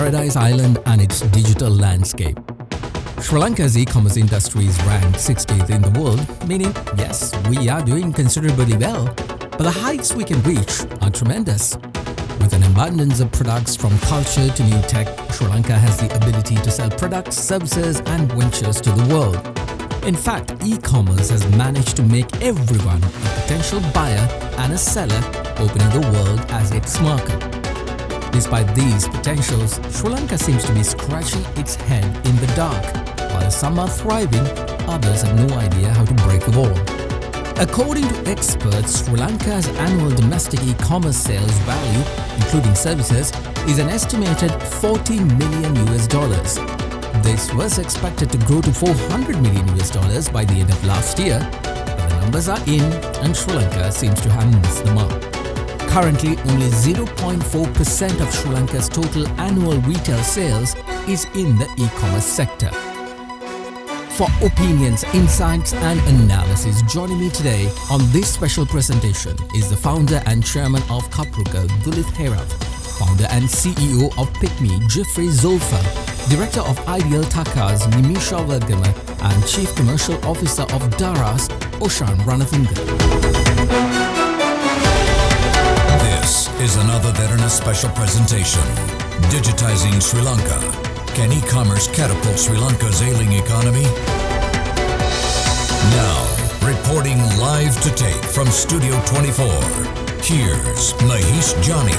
paradise island and its digital landscape. Sri Lanka's e-commerce industry is ranked 60th in the world, meaning, yes, we are doing considerably well, but the heights we can reach are tremendous. With an abundance of products from culture to new tech, Sri Lanka has the ability to sell products, services and ventures to the world. In fact, e-commerce has managed to make everyone a potential buyer and a seller, opening the world as its market. Despite these potentials, Sri Lanka seems to be scratching its head in the dark. While some are thriving, others have no idea how to break the wall. According to experts, Sri Lanka's annual domestic e-commerce sales value, including services, is an estimated $40 million. This was expected to grow to $400 million by the end of last year, but the numbers are in and Sri Lanka seems to have missed the mark. Currently, only 0.4% of Sri Lanka's total annual retail sales is in the e-commerce sector. For opinions, insights and analysis, joining me today on this special presentation is the founder and chairman of Kapruka, Dulith, Herath, founder and CEO of Pick.me, Jiffry, Zulfer, director of Ideal Takas, Nimisha, Welgama, and chief commercial officer of Daraz, Oshan, Ranathunga. This is another Derana special presentation. Digitizing Sri Lanka. Can e-commerce catapult Sri Lanka's ailing economy? Now, reporting live to tape from Studio 24, here's Mahesh Johnny.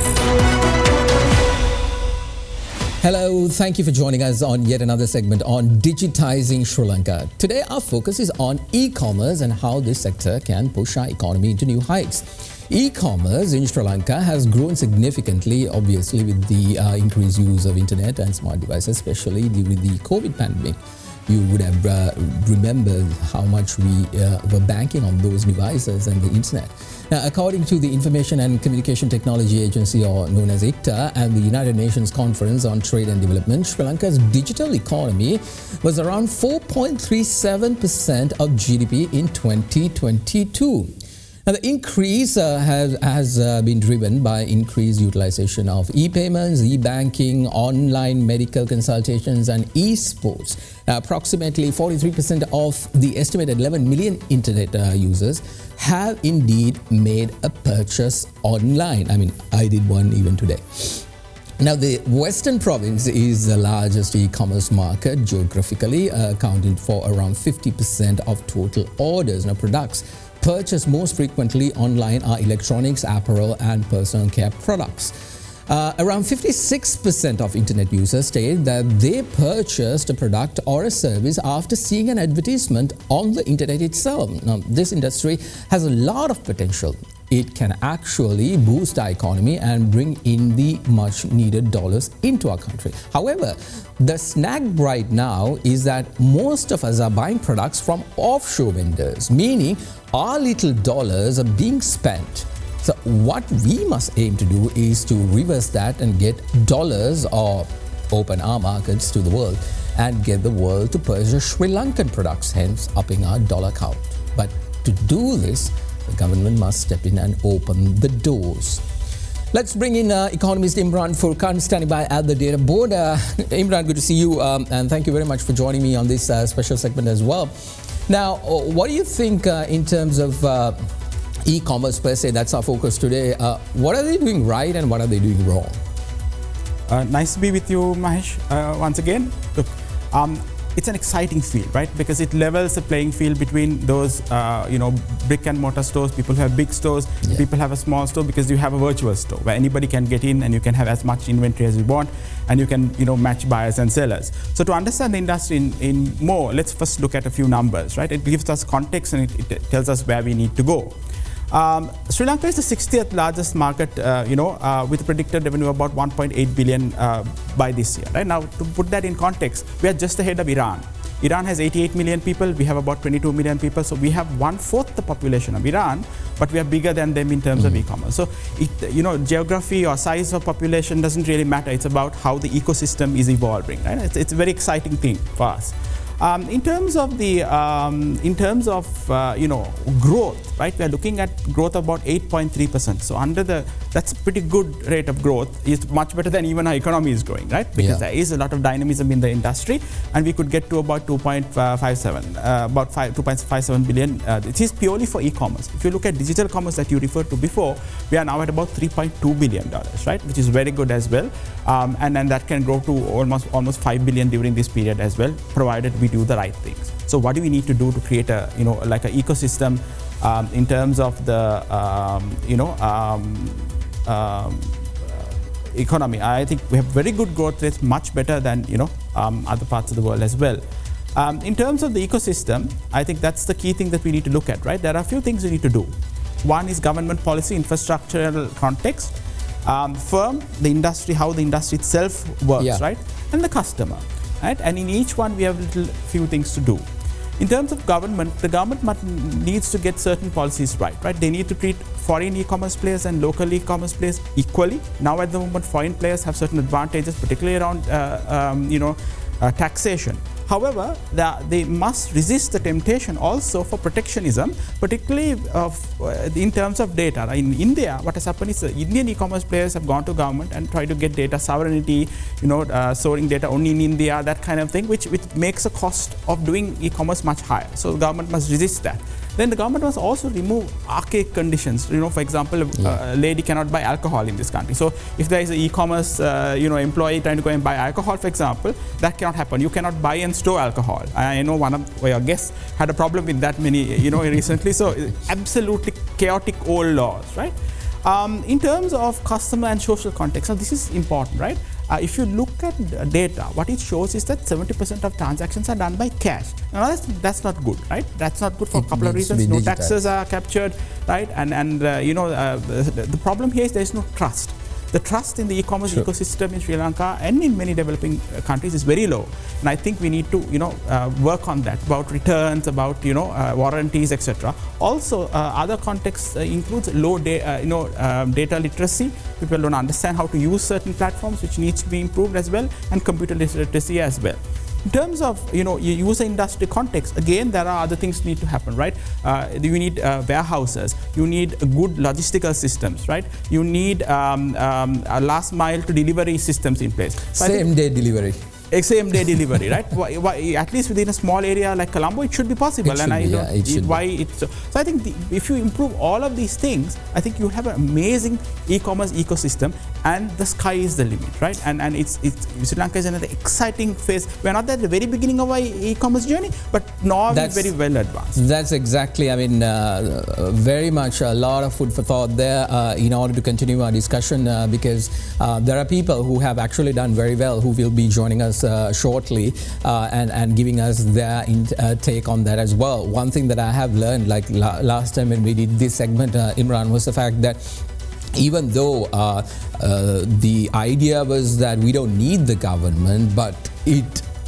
Hello, thank you for joining us on yet another segment on Digitizing Sri Lanka. Today our focus is on e-commerce and how this sector can push our economy into new heights. E-commerce in Sri Lanka has grown significantly, obviously, with the increased use of internet and smart devices, especially during the COVID pandemic. You would have remembered how much we were banking on those devices and the internet. Now, according to the Information and Communication Technology Agency, or known as ICTA, and the United Nations Conference on Trade and Development, Sri Lanka's digital economy was around 4.37% of GDP in 2022. Now, the increase has been driven by increased utilization of e-payments, e-banking, online medical consultations and e-sports. Approximately 43% of the estimated 11 million internet users have indeed made a purchase online. I mean, I did one even today. Now, the Western province is the largest e-commerce market geographically, accounting for around 50% of total orders. Now, products purchased most frequently online are electronics, apparel and personal care products. Around 56% of internet users state that they purchased a product or a service after seeing an advertisement on the internet itself. Now, this industry has a lot of potential. It can actually boost our economy and bring in the much needed dollars into our country. However, the snag right now is that most of us are buying products from offshore vendors, meaning our little dollars are being spent. So what we must aim to do is to reverse that and get dollars, or open our markets to the world and get the world to purchase Sri Lankan products, hence upping our dollar count. But to do this, the government must step in and open the doors. Let's bring in economist Imran Furkan, standing by at the data board. Imran, good to see you, and thank you very much for joining me on this special segment as well. Now, what do you think in terms of e-commerce per se? That's our focus today. What are they doing right and what are they doing wrong? Nice to be with you, Mahesh, once again. Look, it's an exciting field, right? Because it levels the playing field between those, brick and mortar stores, people who have big stores, people have a small store, because you have a virtual store where anybody can get in and you can have as much inventory as you want, and you can, match buyers and sellers. So to understand the industry in more, let's first look at a few numbers, right? It gives us context and it tells us where we need to go. Sri Lanka is the 60th largest market, with a predicted revenue of about 1.8 billion by this year. Right now, to put that in context, we are just ahead of Iran. Iran has 88 million people. We have about 22 million people. So we have 1/4 the population of Iran, but we are bigger than them in terms of e-commerce. So, geography or size of population doesn't really matter. It's about how the ecosystem is evolving. Right? It's a very exciting thing for us. In terms of growth, right? We are looking at growth about 8.3%. So that's a pretty good rate of growth. It's much better than even our economy is growing, right? Because there is a lot of dynamism in the industry, and we could get to about 2.57 billion. This is purely for e-commerce. If you look at digital commerce that you referred to before, we are now at about $3.2 billion, right? Which is very good as well, and then that can grow to almost 5 billion during this period as well, provided we do the right things. So what do we need to do to create a like an ecosystem in terms of the economy? I think we have very good growth rates, much better than other parts of the world as well. In terms of the ecosystem, I think that's the key thing that we need to look at, right? There are a few things we need to do. One is government policy, infrastructural context, the industry, how the industry itself works, right? And the customer, right? And in each one, we have few things to do. In terms of government, the government needs to get certain policies right? They need to treat foreign e-commerce players and local e-commerce players equally. Now at the moment, foreign players have certain advantages, particularly around taxation. However, they must resist the temptation also for protectionism, particularly in terms of data. In India, what has happened is the Indian e-commerce players have gone to government and tried to get data sovereignty, storing data only in India, that kind of thing, which makes the cost of doing e-commerce much higher. So the government must resist that. Then the government must also remove archaic conditions. For example, a lady cannot buy alcohol in this country. So if there is an e-commerce, employee trying to go and buy alcohol, for example, that cannot happen. You cannot buy and store alcohol. I know one of your guests had a problem with that recently. So absolutely chaotic old laws, right? In terms of customer and social context, now this is important, right? If you look at data, what it shows is that 70% of transactions are done by cash. Now that's not good, right? That's not good for a couple of reasons. No taxes are captured, right? And the problem here is there is no trust. The trust in the e-commerce ecosystem in Sri Lanka and in many developing countries is very low, and I think we need to work on that, about returns, about warranties, etc. Also, other contexts includes low data literacy. People don't understand how to use certain platforms, which needs to be improved as well, and computer literacy as well. In terms of user industry context, again there are other things need to happen, right? You need warehouses, you need good logistical systems, right? You need a last mile to delivery systems in place. Same day delivery. Same-day delivery, right? Why, at least within a small area like Colombo, it should be possible. So I think if you improve all of these things, I think you have an amazing e-commerce ecosystem, and the sky is the limit, right? And Sri Lanka is another exciting phase. We're not at the very beginning of our e-commerce journey, but now we're very well advanced. That's exactly, very much a lot of food for thought there in order to continue our discussion, because there are people who have actually done very well who will be joining us shortly and giving us their take on that as well. One thing that I have learned, like last time when we did this segment, Imran, was the fact that even though the idea was that we don't need the government, but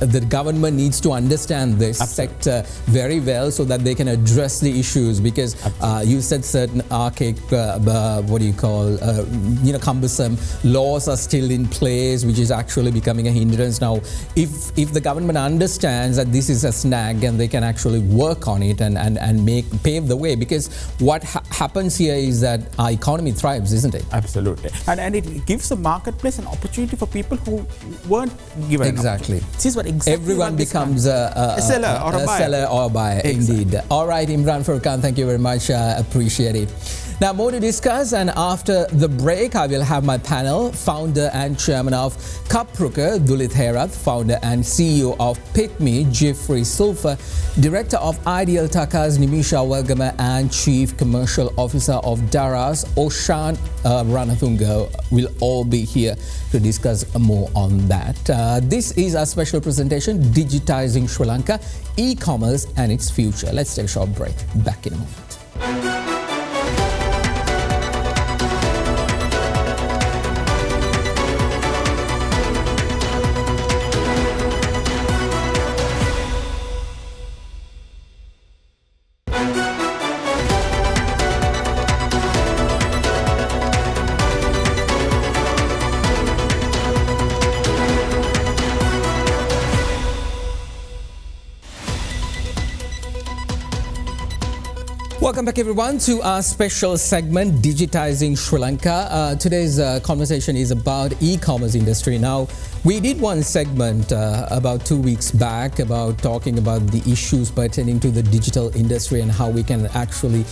the government needs to understand this sector very well so that they can address the issues, because you said certain archaic, cumbersome laws are still in place, which is actually becoming a hindrance. Now, if the government understands that this is a snag, and they can actually work on it and pave the way, because what happens here is that our economy thrives, isn't it? Absolutely. And it gives the marketplace an opportunity for people who weren't given exactly. This is what everyone becomes a seller or a buyer. Exactly. Indeed. All right, Imran Furkan, thank you very much. Appreciate it. Now, more to discuss, and after the break, I will have my panel, founder and chairman of Kapruka, Dulith Herath, founder and CEO of Pick.me, Jiffry, Zulfer, director of Ideal Takas, Nimisha, Welgama, and chief commercial officer of Daraz, Oshan, Ranathunga, will all be here to discuss more on that. This is a special presentation, Digitizing Sri Lanka, e-commerce and its future. Let's take a short break. Back in a moment. Welcome back everyone to our special segment, Digitizing Sri Lanka. Today's conversation is about e-commerce industry. Now, we did one segment about 2 weeks back about talking about the issues pertaining to the digital industry and how we can actually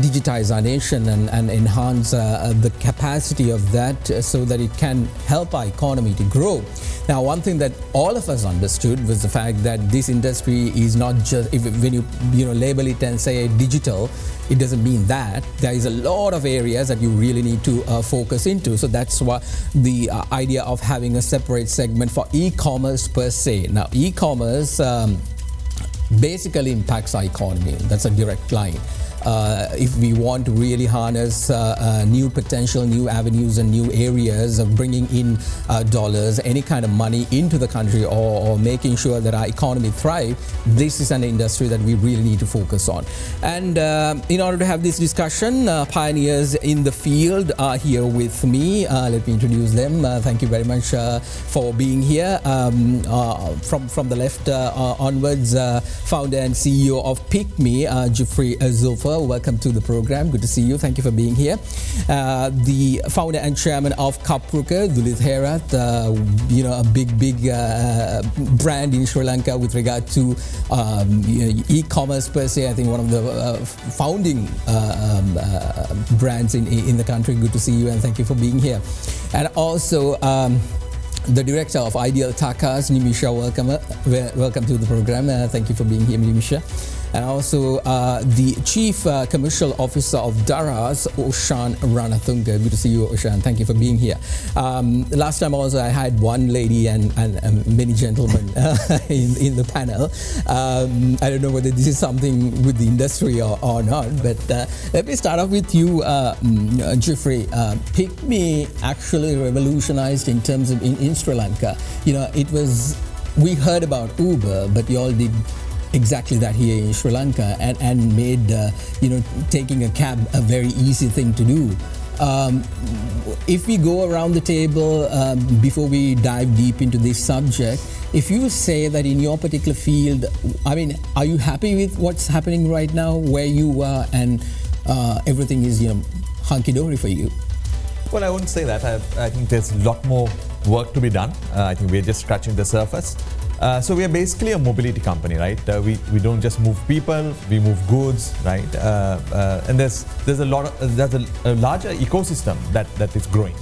digitize our nation and enhance the capacity of that so that it can help our economy to grow. Now, one thing that all of us understood was the fact that this industry is not just, when you label it and say digital, it doesn't mean that. There is a lot of areas that you really need to focus into. So that's why the idea of having a separate segment for e-commerce per se. Now, e-commerce basically impacts our economy. That's a direct line. If we want to really harness new potential, new avenues and new areas of bringing in dollars, any kind of money into the country or making sure that our economy thrives, this is an industry that we really need to focus on. And in order to have this discussion, pioneers in the field are here with me. Let me introduce them. Thank you very much for being here. From the left onwards, founder and CEO of PickMe, Jiffry Zulfer. Welcome to the program. Good to see you. Thank you for being here. The founder and chairman of Kapruka, Dulith Herath, a big brand in Sri Lanka with regard to e-commerce per se. I think one of the founding brands in the country. Good to see you and thank you for being here. And also the director of Ideal Takas, Nimisha, welcome to the program. Thank you for being here, Nimisha. And also the Chief Commercial Officer of Daraz, Oshan Ranathunga. Good to see you, Oshan. Thank you for being here. Last time also I had one lady and many gentlemen in the panel. I don't know whether this is something with the industry or not, but let me start off with you, Jiffry. PickMe actually revolutionized in terms of in Sri Lanka. We heard about Uber, but you all did exactly that here in Sri Lanka and made taking a cab a very easy thing to do. If we go around the table before we dive deep into this subject, if you say that in your particular field, are you happy with what's happening right now where you are and everything is hunky-dory for you? Well, I wouldn't say that. I think there's a lot more work to be done. I think we're just scratching the surface. So we are basically a mobility company, right? We don't just move people, we move goods, right? And there's a larger ecosystem that is growing.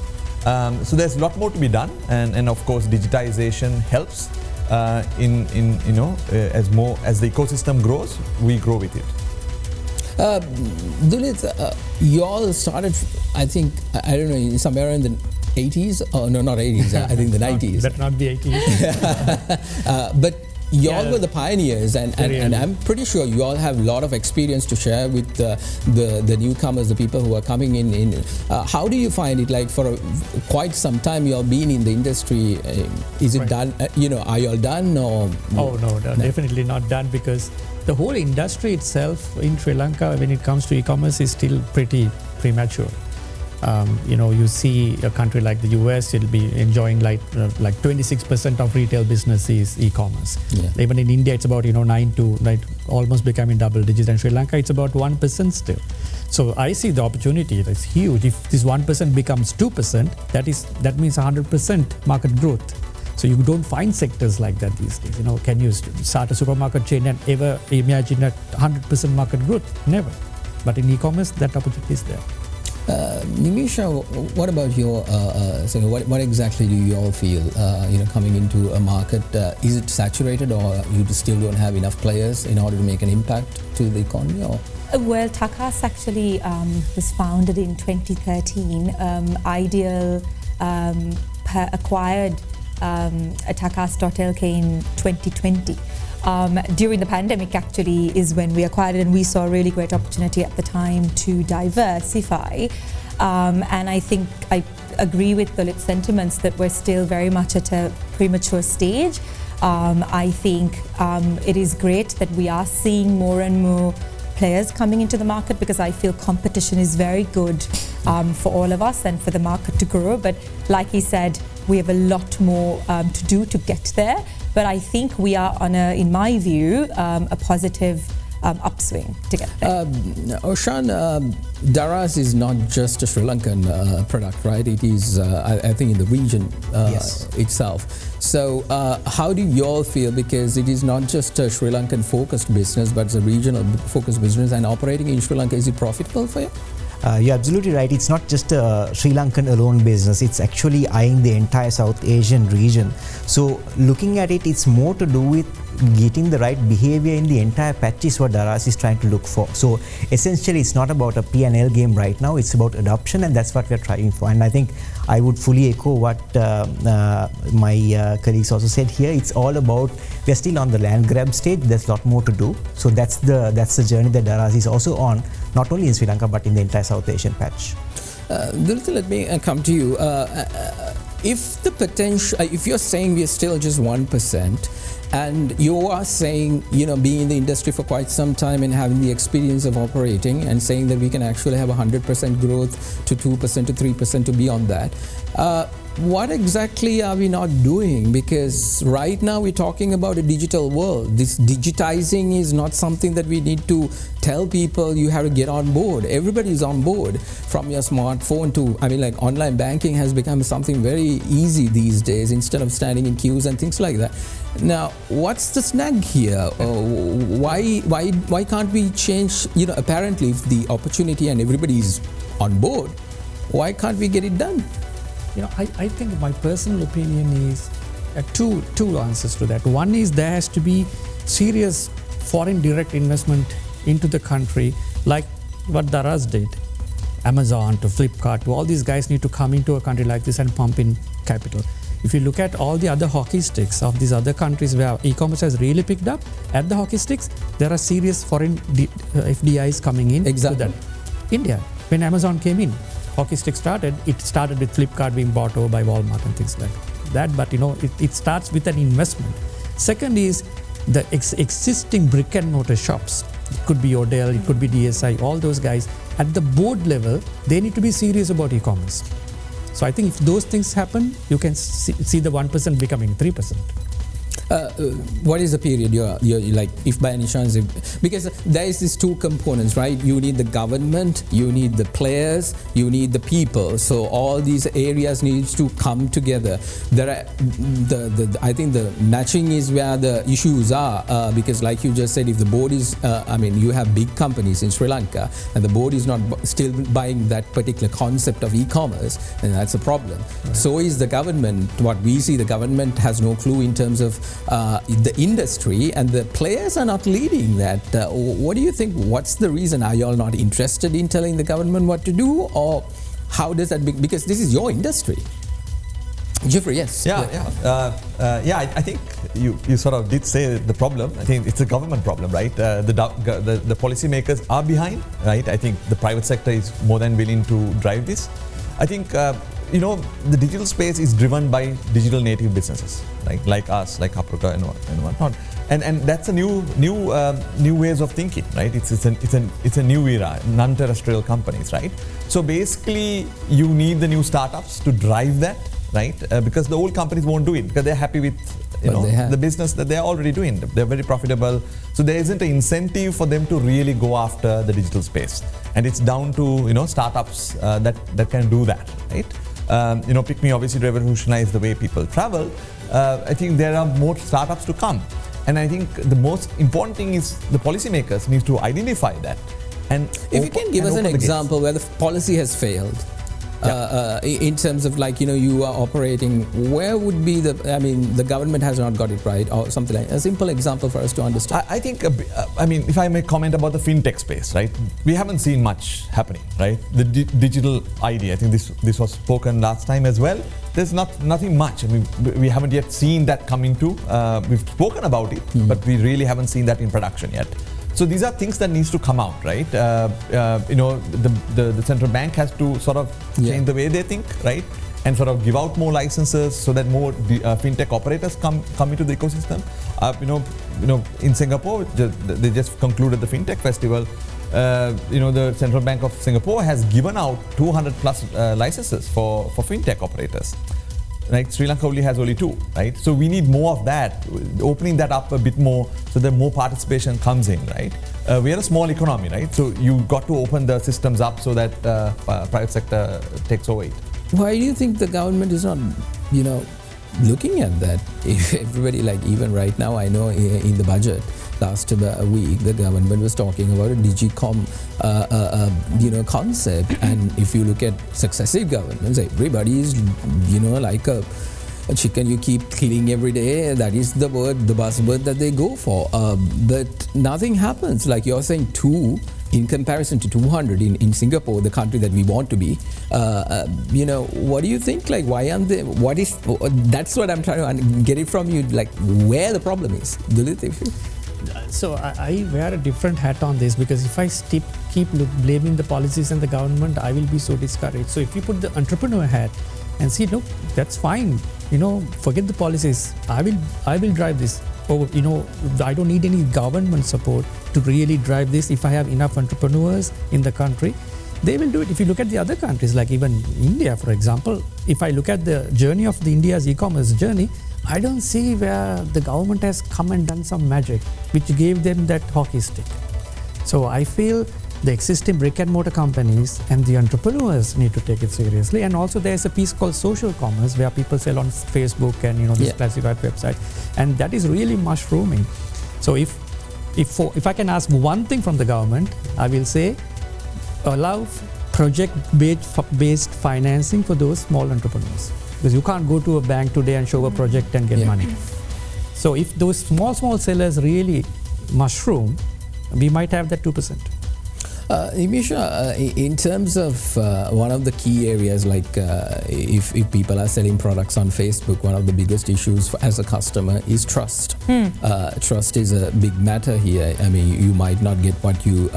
So there's a lot more to be done, and of course digitization helps. As the ecosystem grows, we grow with it. Dulith, you all started, I think, I don't know, somewhere in the 80s? Oh, no, not 80s. I think the 90s. That not the 80s. But you all were the pioneers, and I'm pretty sure you all have a lot of experience to share with the newcomers, the people who are coming in. How do you find it? Like for quite some time you all been in the industry. Is it done? Are you all done? Or no, definitely not done, because the whole industry itself in Sri Lanka, when it comes to e-commerce, is still pretty premature. You see a country like the US, it'll be enjoying like 26% of retail business is e-commerce. Yeah. Even in India, it's about 9 to almost becoming double digits. And Sri Lanka, it's about 1% still. So I see the opportunity. That's huge. If this 1% becomes 2%, that means 100% market growth. So you don't find sectors like that these days. Can you start a supermarket chain and ever imagine a 100% market growth? Never. But in e-commerce, that opportunity is there. Nimisha, what about your, what exactly do you all feel, coming into a market? Is it saturated, or you still don't have enough players in order to make an impact to the economy? Or? Well, Takas actually was founded in 2013. Ideal acquired a Takas.lk in 2020. During the pandemic actually is when we acquired it, and we saw a really great opportunity at the time to diversify. And I think I agree with Dulith's sentiments that we're still very much at a premature stage. I think it is great that we are seeing more and more players coming into the market, because I feel competition is very good for all of us and for the market to grow. But like he said, we have a lot more to do to get there. But I think we are on in my view, a positive upswing to get there. Oshan, Daraz is not just a Sri Lankan product, right? It is, I think, in the region itself. So how do you all feel? Because it is not just a Sri Lankan focused business, but it's a regional focused business, and operating in Sri Lanka, is it profitable for you? You're absolutely right. It's not just a Sri Lankan alone business. It's actually eyeing the entire South Asian region. So looking at it, it's more to do with getting the right behavior in the entire patch is what Daraz is trying to look for. So essentially, it's not about a P&L game right now. It's about adoption, and that's what we're trying for. And I think I would fully echo what my colleagues also said here. It's all about, we're still on the land grab stage. There's a lot more to do. So that's the journey that Daraz is also on, not only in Sri Lanka, but in the entire South Asian patch. Dulith, let me come to you. If the potential, if you're saying we're still just 1%, and you are saying, being in the industry for quite some time and having the experience of operating, and saying that we can actually have 100% growth to 2% to 3% to beyond that, what exactly are we not doing? Because right now we're talking about a digital world. This digitizing is not something that we need to tell people you have to get on board. Everybody's on board, from your smartphone to, like online banking has become something very easy these days, instead of standing in queues and things like that. Now, what's the snag here? Why can't we change? Apparently, if the opportunity and everybody's on board, why can't we get it done? I think my personal opinion is two answers to that. One is there has to be serious foreign direct investment into the country, like what Daraz did. Amazon to Flipkart to all these guys need to come into a country like this and pump in capital. If you look at all the other hockey sticks of these other countries where e-commerce has really picked up, at the hockey sticks, there are serious foreign FDIs coming in. Exactly. To that. India, when Amazon came in, hockey stick started, it started with Flipkart being bought over by Walmart and things like that. But it starts with an investment. Second is the existing brick and mortar shops. It could be Odell, it could be DSI, all those guys. At the board level, they need to be serious about e-commerce. So I think if those things happen, you can see the 1% becoming 3%. What is the period you're like, if by any chance, because there is these two components, right? You need the government, you need the players, you need the people. So all these areas needs to come together. There are I think the matching is where the issues are, because like you just said, if the board is, you have big companies in Sri Lanka and the board is not still buying that particular concept of e-commerce, then that's a problem. Right. So is the government. What we see, the government has no clue in terms of the industry, and the players are not leading that. What do you think? What's the reason? Are you all not interested in telling the government what to do, or how does that? Because this is your industry. Jiffry, yes. I think you sort of did say the problem. I think it's a government problem, right? The policymakers are behind, right? I think the private sector is more than willing to drive this. I think the digital space is driven by digital native businesses, like us, like Kapruka and whatnot, and that's a new ways of thinking, right? It's a new era, non-terrestrial companies, right? So basically, you need the new startups to drive that, right? Because the old companies won't do it because they're happy with the business that they're already doing. They're very profitable, so there isn't an incentive for them to really go after the digital space, and it's down to startups that can do that, right? Pick Me obviously revolutionized the way people travel. I think there are more startups to come. And I think the most important thing is the policymakers need to identify that. And if you can give us an example where the policy has failed, in terms of you are operating, where would be the government has not got it right, or something like a simple example for us to understand. I think, if I may comment about the fintech space, right? We haven't seen much happening, right? The digital ID, I think this was spoken last time as well. There's nothing much. We haven't yet seen that come into. We've spoken about it, but we really haven't seen that in production yet. So these are things that needs to come out, right? The central bank has to sort of change the way they think, right? And sort of give out more licenses so that more fintech operators come into the ecosystem. In Singapore, they just concluded the fintech festival. The Central Bank of Singapore has given out 200 plus licenses for fintech operators. right? Sri Lanka has only 2, right? So we need more of that, opening that up a bit more so that more participation comes in, right? We are a small economy, right? So you got to open the systems up so that private sector takes over it. Why do you think the government is not, looking at that? If everybody, like even right now, I know in the budget last week, the government was talking about a digicom, concept. And if you look at successive governments, everybody is, like a chicken you keep killing every day. That is the buzzword that they go for. But nothing happens. Like you're saying, 2 in comparison to 200 in Singapore, the country that we want to be. What do you think? Like, why aren't they? That's what I'm trying to get it from you. Like, where the problem is, Dulith, if you. So I wear a different hat on this, because if I keep blaming the policies and the government, I will be so discouraged. So if you put the entrepreneur hat and see, look, that's fine. Forget the policies. I will drive this. I don't need any government support to really drive this. If I have enough entrepreneurs in the country, they will do it. If you look at the other countries, like even India, for example, if I look at the journey of the India's e-commerce journey, I don't see where the government has come and done some magic which gave them that hockey stick. So I feel the existing brick and mortar companies and the entrepreneurs need to take it seriously. And also there's a piece called social commerce where people sell on Facebook and these classified websites, and that is really mushrooming. So if I can ask one thing from the government, I will say allow project-based financing for those small entrepreneurs, because you can't go to a bank today and show a project and get money. So if those small sellers really mushroom, we might have that 2%. Nimisha, in terms of one of the key areas, like if people are selling products on Facebook, one of the biggest issues as a customer is trust. Trust is a big matter here. I mean, you might not get what you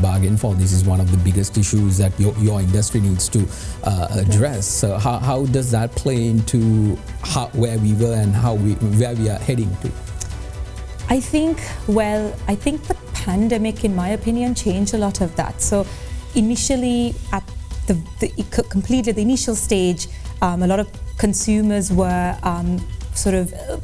bargain for. This is one of the biggest issues that your industry needs to address. So how does that play into where we were and where we are heading to? I think the pandemic, in my opinion, changed a lot of that. So initially, at the initial stage, a lot of consumers were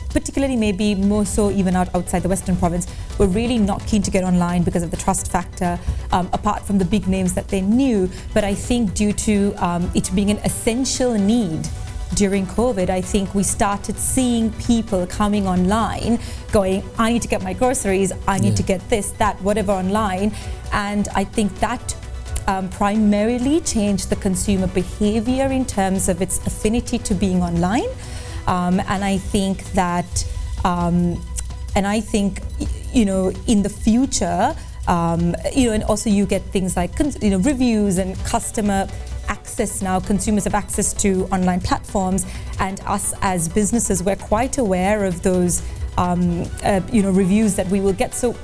particularly maybe more so even outside the Western province, were really not keen to get online because of the trust factor, apart from the big names that they knew. But I think due to it being an essential need during COVID, I think we started seeing people coming online going, I need to get my groceries, I need to get this, that, whatever online. And I think that primarily changed the consumer behavior in terms of its affinity to being online. And I think that, in the future, and also you get things like, reviews and customer access now. Consumers have access to online platforms, and us as businesses, we're quite aware of those, reviews that we will get. So,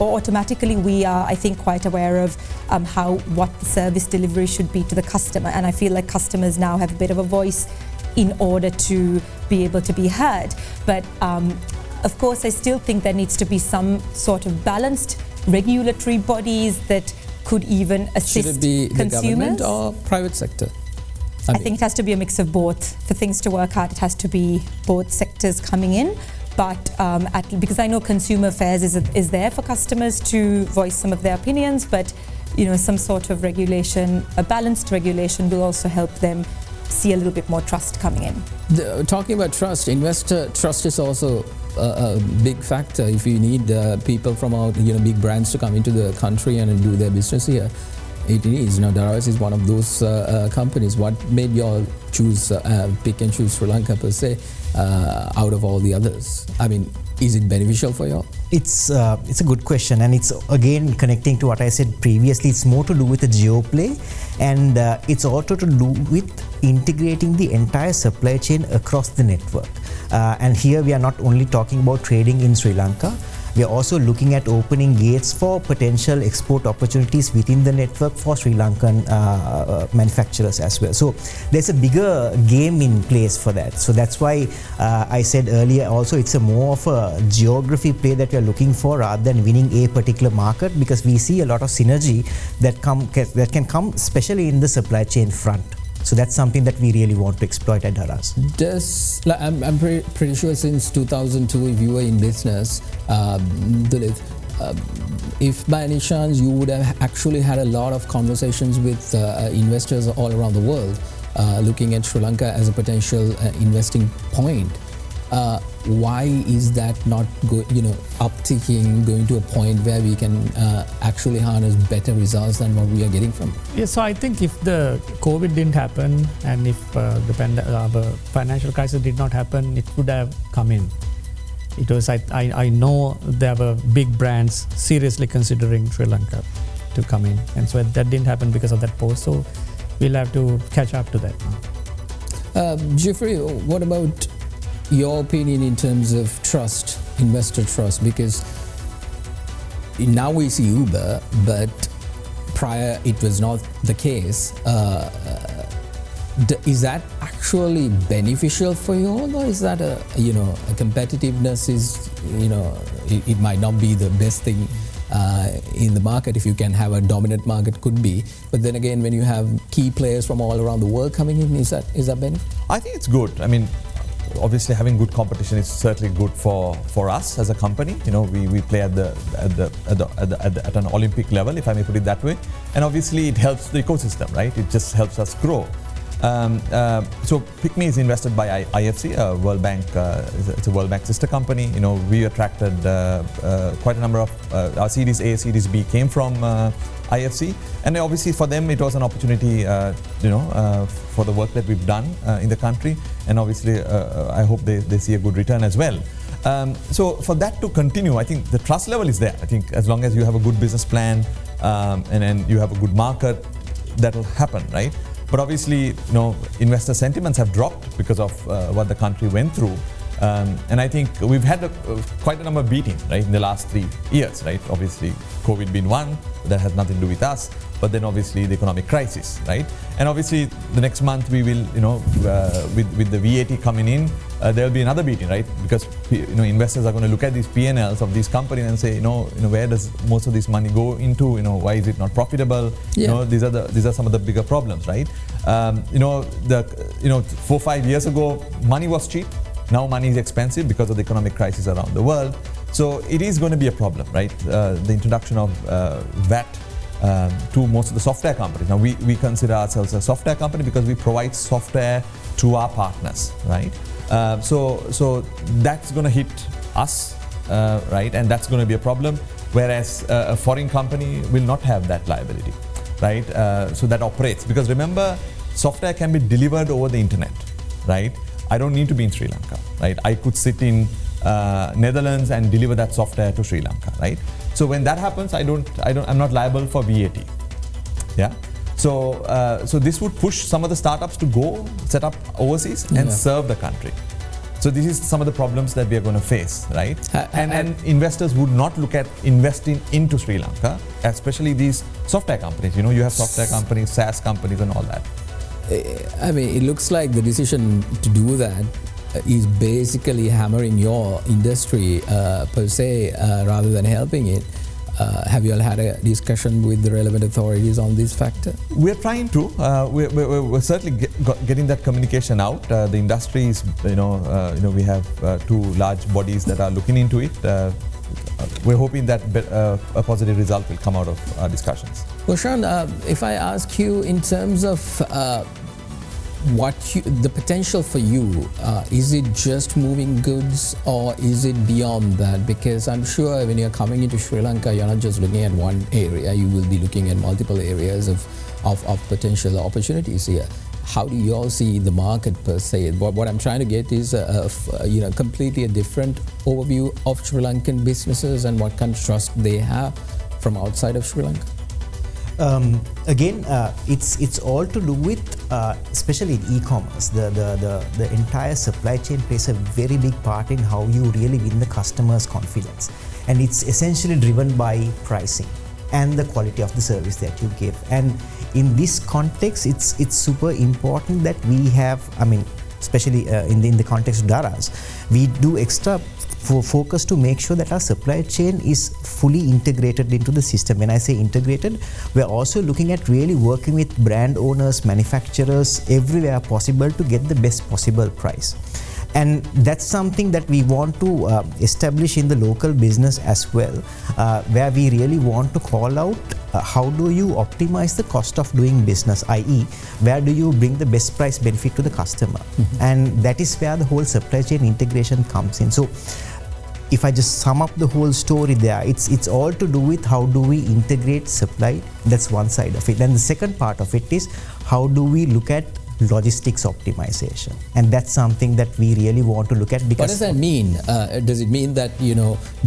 automatically, we are, I think, quite aware of what the service delivery should be to the customer. And I feel like customers now have a bit of a voice in order to be able to be heard. But of course, I still think there needs to be some sort of balanced regulatory bodies that could even assist consumers. Should it be the government or private sector? I think it has to be a mix of both. For things to work out, it has to be both sectors coming in. But because I know consumer affairs is there for customers to voice some of their opinions, but some sort of regulation, a balanced regulation, will also help them see a little bit more trust coming in. Talking about trust, investor trust is also a big factor. If you need people from out, big brands to come into the country and do their business here, it is. Daraz is one of those companies. What made you all pick and choose Sri Lanka per se out of all the others? I mean, is it beneficial for you all? It's a good question, and it's again connecting to what I said previously. It's more to do with the geo play, and it's also to do with integrating the entire supply chain across the network. And here we are not only talking about trading in Sri Lanka. We are also looking at opening gates for potential export opportunities within the network for Sri Lankan manufacturers as well. So there's a bigger game in place for that. So that's why I said earlier also it's a more of a geography play that we are looking for rather than winning a particular market, because we see a lot of synergy that can come especially in the supply chain front. So that's something that we really want to exploit at Daraz. I'm pretty sure since 2002, if you were in business, Dulith, if by any chance you would have actually had a lot of conversations with investors all around the world, looking at Sri Lanka as a potential investing point, why is that not upticking, going to a point where we can actually harness better results than what we are getting from? Yeah, so I think if the COVID didn't happen and if the financial crisis did not happen, it would have come in. It was, I know there were big brands seriously considering Sri Lanka to come in, and so that didn't happen because of that pause. So we'll have to catch up to that now. Jiffry, what about your opinion in terms of trust, investor trust? Because now we see Uber, but prior it was not the case. Is that actually beneficial for you all, or is that a competitiveness is, it might not be the best thing in the market if you can have a dominant market, could be, but then again when you have key players from all around the world coming in, is that beneficial? I think it's good. I mean, obviously having good competition is certainly good for us as a company. We play at an Olympic level, if I may put it that way, and obviously it helps the ecosystem, right? It just helps us grow. So PicMe is invested by IFC, World Bank. It's a World Bank sister company. We attracted quite a number of our Series A, Series B came from IFC, and obviously for them it was an opportunity, for the work that we've done in the country, and obviously I hope they see a good return as well. So for that to continue, I think the trust level is there. I think as long as you have a good business plan and you have a good market, that will happen, right? But obviously, investor sentiments have dropped because of what the country went through. And I think we've had quite a number of beatings, right, in the last 3 years, right? Obviously, COVID being one, that has nothing to do with us. But then obviously the economic crisis, right? And obviously the next month we will, with the VAT coming in, there will be another beating, right? Because investors are going to look at these P&Ls of these companies and say, where does most of this money go into? Why is it not profitable? Yeah. These are some of the bigger problems, right? 4-5 years ago, money was cheap. Now money is expensive because of the economic crisis around the world. So it is going to be a problem, right? The introduction of VAT to most of the software companies. Now we consider ourselves a software company because we provide software to our partners, right? So that's going to hit us, right? And that's going to be a problem. Whereas a foreign company will not have that liability, right? So that operates, because remember, software can be delivered over the internet, right? I don't need to be in Sri Lanka, right? I could sit in Netherlands and deliver that software to Sri Lanka, right? So when that happens, I'm not liable for VAT. Yeah. So this would push some of the startups to go set up overseas and serve the country. So this is some of the problems that we are going to face, right? And investors would not look at investing into Sri Lanka, especially these software companies. You have software companies, SaaS companies, and all that. I mean, it looks like the decision to do that is basically hammering your industry per se, rather than helping it. Have you all had a discussion with the relevant authorities on this factor? We're trying to. We're certainly getting that communication out. The industry is, we have 2 large bodies that are looking into it. We're hoping that a positive result will come out of our discussions. Oshan, if I ask you in terms of the potential for you, is it just moving goods or is it beyond that? Because I'm sure when you're coming into Sri Lanka, you're not just looking at one area, you will be looking at multiple areas of potential opportunities here. How do you all see the market per se? What I'm trying to get is completely a different overview of Sri Lankan businesses and what kind of trust they have from outside of Sri Lanka. Again, it's all to do with, especially in e-commerce, the entire supply chain plays a very big part in how you really win the customer's confidence, and it's essentially driven by pricing and the quality of the service that you give. And in this context, it's super important that we have, especially in the context of Daraz, we do extra focus to make sure that our supply chain is fully integrated into the system. When I say integrated, we're also looking at really working with brand owners, manufacturers, everywhere possible to get the best possible price. And that's something that we want to establish in the local business as well, where we really want to call out how do you optimize the cost of doing business, i.e. where do you bring the best price benefit to the customer. And that is where the whole supply chain integration comes in. So if I just sum up the whole story there, it's all to do with how do we integrate supply. That's one side of it. And the second part of it is how do we look at logistics optimization, and that's something that we really want to look at. Because what does that mean? Does it mean that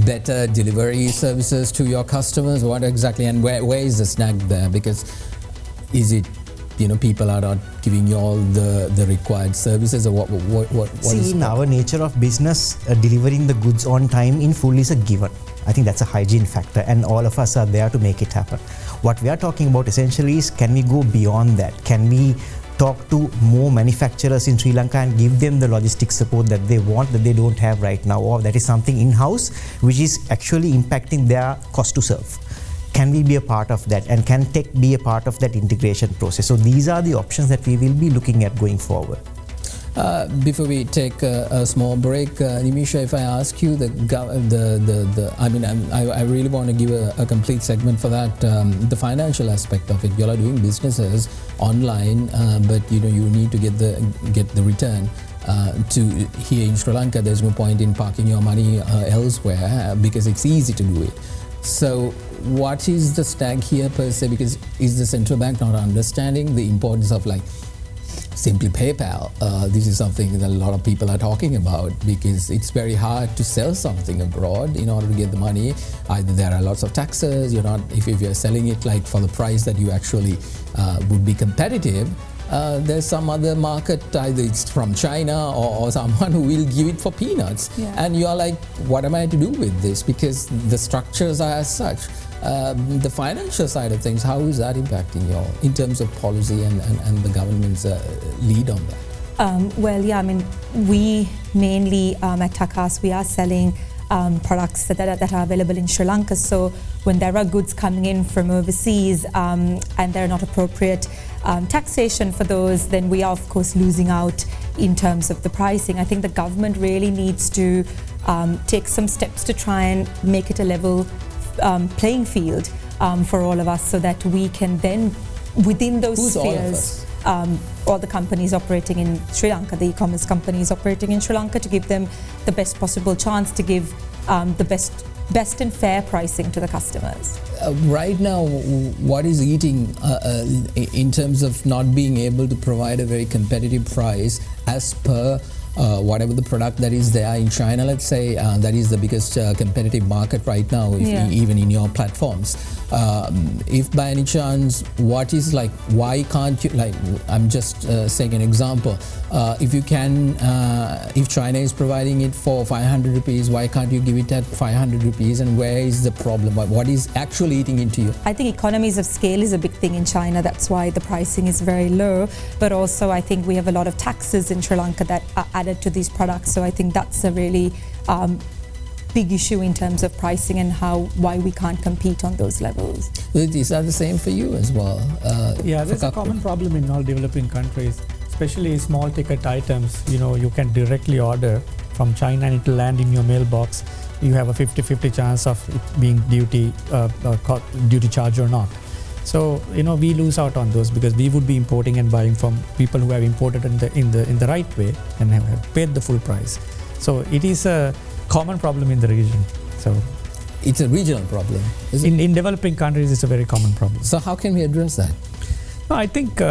better delivery services to your customers? What exactly, and where is the snag there? Because is it people are not giving you all the required services, or what See, is in our nature of business, delivering the goods on time in full is a given. I think that's a hygiene factor, and all of us are there to make it happen. What we are talking about essentially is, can we go beyond that? Can we talk to more manufacturers in Sri Lanka and give them the logistics support that they want, that they don't have right now, or that is something in-house which is actually impacting their cost to serve? Can we be a part of that, and can tech be a part of that integration process? So these are the options that we will be looking at going forward. Before we take a small break, Nimisha, if I ask you I really want to give a complete segment for that, the financial aspect of it. You are doing businesses online, but you need to get the return. To here in Sri Lanka, there's no point in parking your money elsewhere because it's easy to do it. So what is the snag here per se? Because is the central bank not understanding the importance of simply PayPal? This is something that a lot of people are talking about, because it's very hard to sell something abroad in order to get the money. Either there are lots of taxes, if you're selling it for the price that you actually would be competitive, there's some other market, either it's from China or someone who will give it for peanuts. Yeah. And you're like, what am I to do with this? Because the structures are as such. The financial side of things, how is that impacting you all in terms of policy and the government's lead on that? We mainly at Takas, we are selling products that are available in Sri Lanka. So when there are goods coming in from overseas and they're not appropriate taxation for those, then we are of course losing out in terms of the pricing. I think the government really needs to take some steps to try and make it a level playing field for all of us, so that we can then, within those Who's spheres, all the companies operating in Sri Lanka, the e-commerce companies operating in Sri Lanka, to give them the best possible chance to give the best and fair pricing to the customers. Right now, what is eating in terms of not being able to provide a very competitive price as per whatever the product that is there in China, let's say, that is the biggest competitive market right now, even in your platforms. If by any chance, what is why can't you, I'm just saying an example, if you can, if China is providing it for 500 rupees, why can't you give it at 500 rupees, and where is the problem? What is actually eating into you? I think economies of scale is a big thing in China. That's why the pricing is very low. But also I think we have a lot of taxes in Sri Lanka that are added to these products. So I think that's a really big issue in terms of pricing and why we can't compete on those levels. Is that the same for you as well? That's a common problem in all developing countries, especially small ticket items. You can directly order from China and it will land in your mailbox. You have a 50-50 chance of it being duty charge or not. So we lose out on those, because we would be importing and buying from people who have imported in the right way and have paid the full price. So it is a common problem in the region. So it's a regional problem, isn't it? In developing countries, it's a very common problem. So how can we address that? No, I think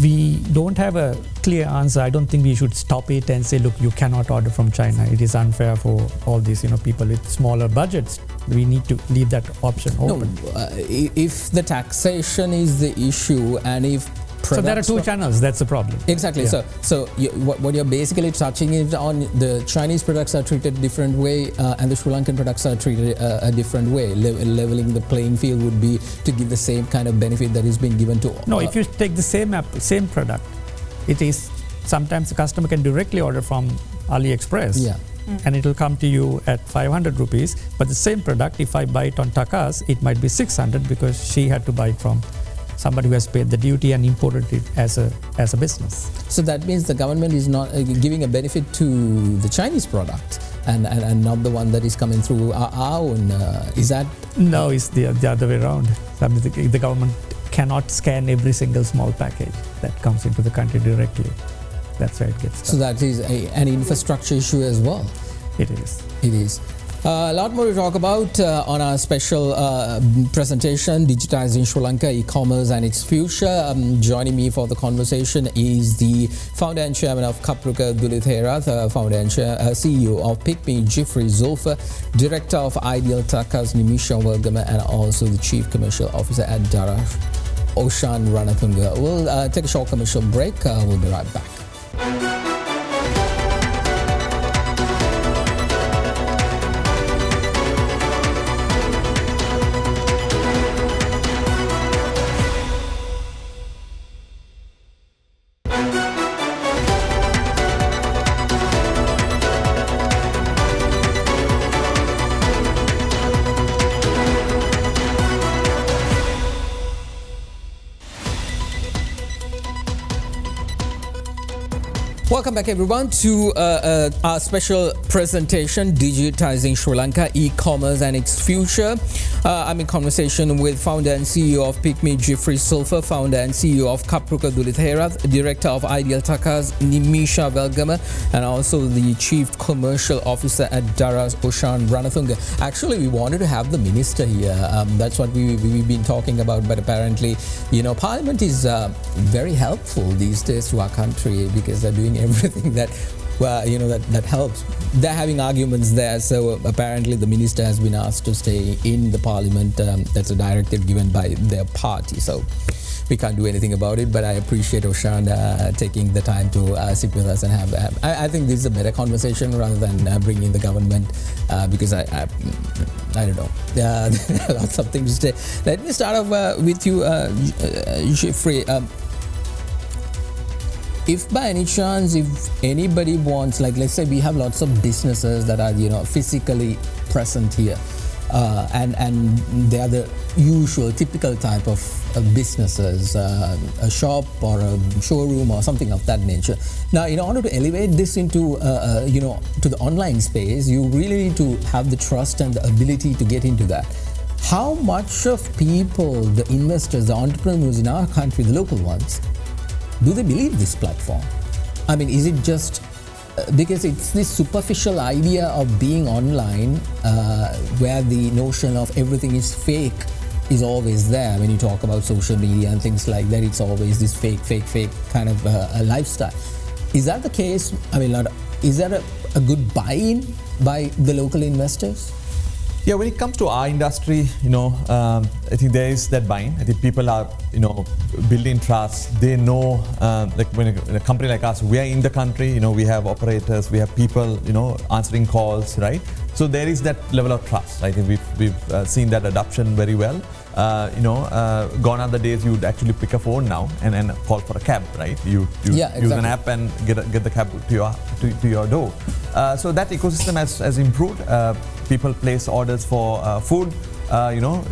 we don't have a clear answer. I don't think we should stop it and say, look, you cannot order from China. It is unfair for all these people with smaller budgets. We need to leave that option open. No, if the taxation is the issue, and if so there are two channels, that's the problem. Exactly. Yeah. So what you're basically touching is on the Chinese products are treated a different way, and the Sri Lankan products are treated a different way. Leveling the playing field would be to give the same kind of benefit that is being given to. No, if you take the same product, it is sometimes the customer can directly order from AliExpress. Yeah. and it will come to you at 500 rupees. But the same product, if I buy it on Takas, it might be 600 because she had to buy it from somebody who has paid the duty and imported it as a business. So that means the government is not giving a benefit to the Chinese product and not the one that is coming through our own. Is that? No, it's the other way around. I mean, the government cannot scan every single small package that comes into the country directly. That's where it gets stuck. So that is an infrastructure issue as well. It is. It is. A lot more to talk about on our special presentation, Digitizing Sri Lanka, E-commerce and its future. Joining me for the conversation is the founder and chairman of Kapruka, Dulith Herath, founder and CEO of PickMe, Jiffry, Zulfer, director of Ideal Takas, Nimisha, Welgama, and also the chief commercial officer at Daraz, Oshan, Ranathunga. We'll take a short commercial break. We'll be right back. Welcome back everyone to our special presentation, Digitizing Sri Lanka, E-commerce and its future. I'm in conversation with founder and CEO of PickMe, Jiffry, Zulfer, founder and CEO of Kapruka, Dulith Herath, director of Ideal Takas, Nimisha, Welgama, and also the chief commercial officer at Daraz, Oshan, Ranathunga. Actually, we wanted to have the minister here. That's what we've been talking about, but apparently, Parliament is very helpful these days to our country because they're doing everything that that helps. They're having arguments there, so apparently the minister has been asked to stay in the parliament. That's a directive given by their party, so we can't do anything about it. But I appreciate Oshan taking the time to sit with us and have. I think this is a better conversation rather than bringing the government because I don't know. Lots of things to say. Let me start off with you, Jiffry. If by any chance, if anybody wants, like let's say we have lots of businesses that are physically present here, and they are the usual typical type of businesses, a shop or a showroom or something of that nature. Now, in order to elevate this into to the online space, you really need to have the trust and the ability to get into that. How much of people, the investors, the entrepreneurs in our country, the local ones, do they believe this platform? I mean, is it just because it's this superficial idea of being online where the notion of everything is fake is always there? When you talk about social media and things like that, it's always this fake kind of a lifestyle. Is that the case? I mean, is that a good buy-in by the local investors? Yeah, when it comes to our industry, I think there is that buy-in. I think people are, building trust. They know, like when a company like us, we are in the country, we have operators, we have people, answering calls, right? So there is that level of trust. I think we've seen that adoption very well. Gone are the days you'd actually pick a phone now and call for a cab, right? You use an app and get the cab to your door. So that ecosystem has improved. People place orders for food,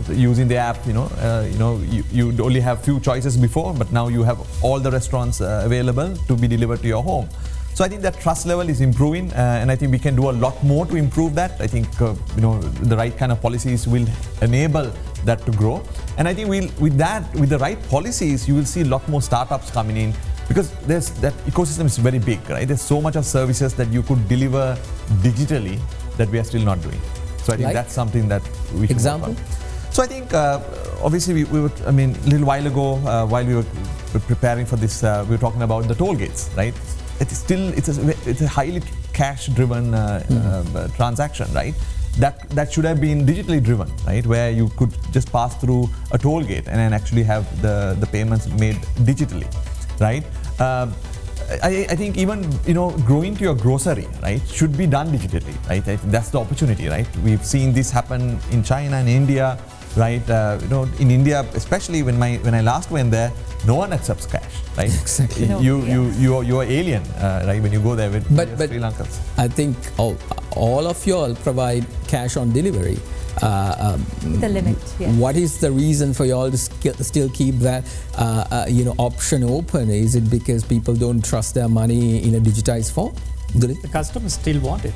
using the app. You only have few choices before, but now you have all the restaurants available to be delivered to your home. So I think that trust level is improving, and I think we can do a lot more to improve that. I think the right kind of policies will enable that to grow, and I think with the right policies, you will see a lot more startups coming in. Because that ecosystem is very big, right? There's so much of services that you could deliver digitally that we are still not doing. So I think that's something that we should work on. So I think obviously we were, a little while ago while we were preparing for this, we were talking about the toll gates, right? It's a highly cash-driven transaction, right? That should have been digitally driven, right? Where you could just pass through a toll gate and then actually have the payments made digitally. Right, I think even growing to your grocery, right, should be done digitally, right? I think that's the opportunity, right? We've seen this happen in China and India, right? In India, especially when I last went there, no one accepts cash, right? Exactly. You're alien, right? When you go there with Sri Lankans. I think all of you all provide cash on delivery. The limit, yes. What is the reason for you all to still keep that option open? Is it because people don't trust their money in a digitized form? Dulith? The customers still want it.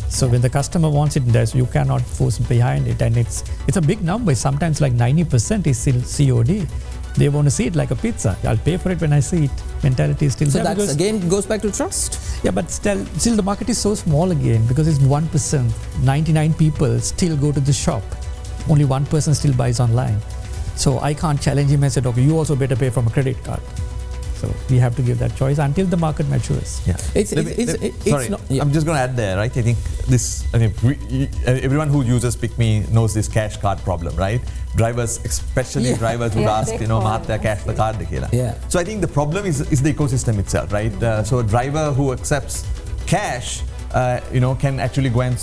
So when the customer wants it, you cannot force behind it, and it's a big number. Sometimes like 90% is still COD. They want to see it like a pizza. I'll pay for it when I see it. Mentality is still so there. So that again goes back to trust. Yeah, but still the market is so small again because it's 1%. 99 people still go to the shop. Only 1% still buys online. So I can't challenge him and say, okay, you also better pay from a credit card. So we have to give that choice until the market matures. Yeah. Sorry, I'm just going to add there, right? I think everyone who uses PickMe knows this cash card problem, right? Drivers, especially drivers would ask, Mahatya cash the card dekela. Yeah. So I think the problem is the ecosystem itself, right? So a driver who accepts cash, can actually go and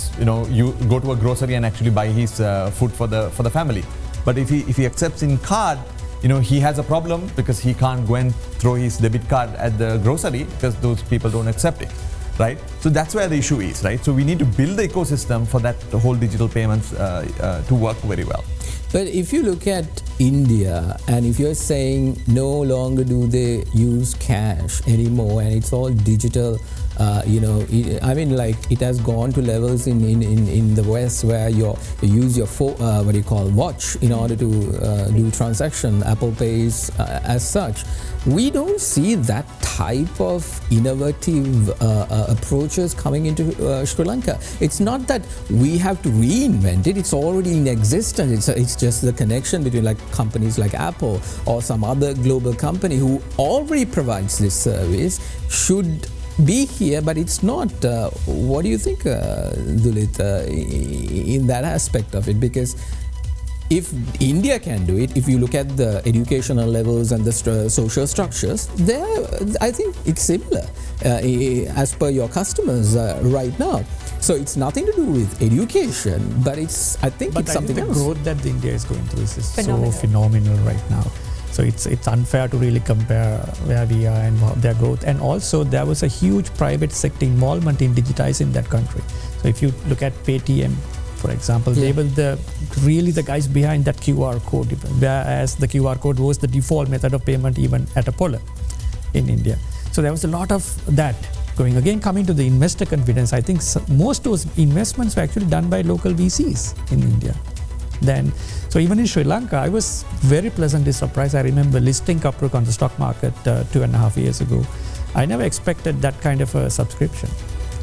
you go to a grocery and actually buy his food for the family. But if he accepts in card, he has a problem because he can't go and throw his debit card at the grocery because those people don't accept it, right? So that's where the issue is, right? So we need to build the ecosystem for that whole digital payments to work very well. But if you look at India, and if you're saying no longer do they use cash anymore and it's all digital, it has gone to levels in the West where you use your watch in order to do transaction, Apple Pays as such. We don't see that type of innovative approaches coming into Sri Lanka. It's not that we have to reinvent it, it's already in existence. It's just the connection between like companies like Apple or some other global company who already provides this service should be here, but it's not. What do you think, Dulith, in that aspect of it? Because if India can do it, if you look at the educational levels and the social structures, I think it's similar as per your customers right now. So it's nothing to do with education, but I think it's something else. But the growth that India is going through is so phenomenal right now. So it's unfair to really compare where we are and their growth. And also there was a huge private sector involvement in digitizing that country. So if you look at Paytm, for example, they were the guys behind that QR code, whereas the QR code was the default method of payment even at Apollo in India. So there was a lot of that going. Again, coming to the investor confidence, I think most of those investments were actually done by local VCs in India. So even in Sri Lanka, I was very pleasantly surprised. I remember listing Kapruka on the stock market 2.5 years ago. I never expected that kind of a subscription.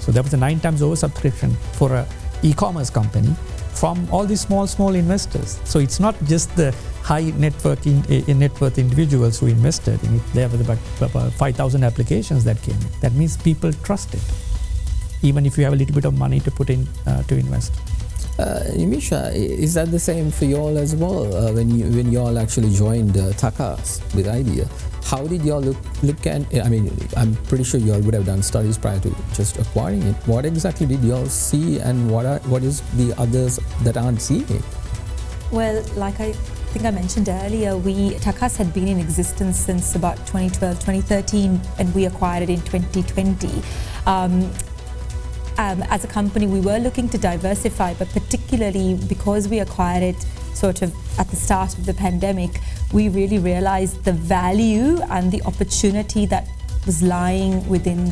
So there was a 9 times oversubscription for a e-commerce company from all these small investors. So it's not just the high net worth individuals who invested in it. There were about 5,000 applications that came in. That means people trust it, even if you have a little bit of money to put in to invest. Nimisha, is that the same for you all as well? When you all actually joined Takas with Idea, how did you all look at it? I mean, I'm pretty sure you all would have done studies prior to just acquiring it. What exactly did you all see, and what is the others that aren't seeing it? Well, like I think I mentioned earlier, Takas had been in existence since about 2012, 2013, and we acquired it in 2020. As a company, we were looking to diversify, but particularly because we acquired it sort of at the start of the pandemic, we really realized the value and the opportunity that was lying within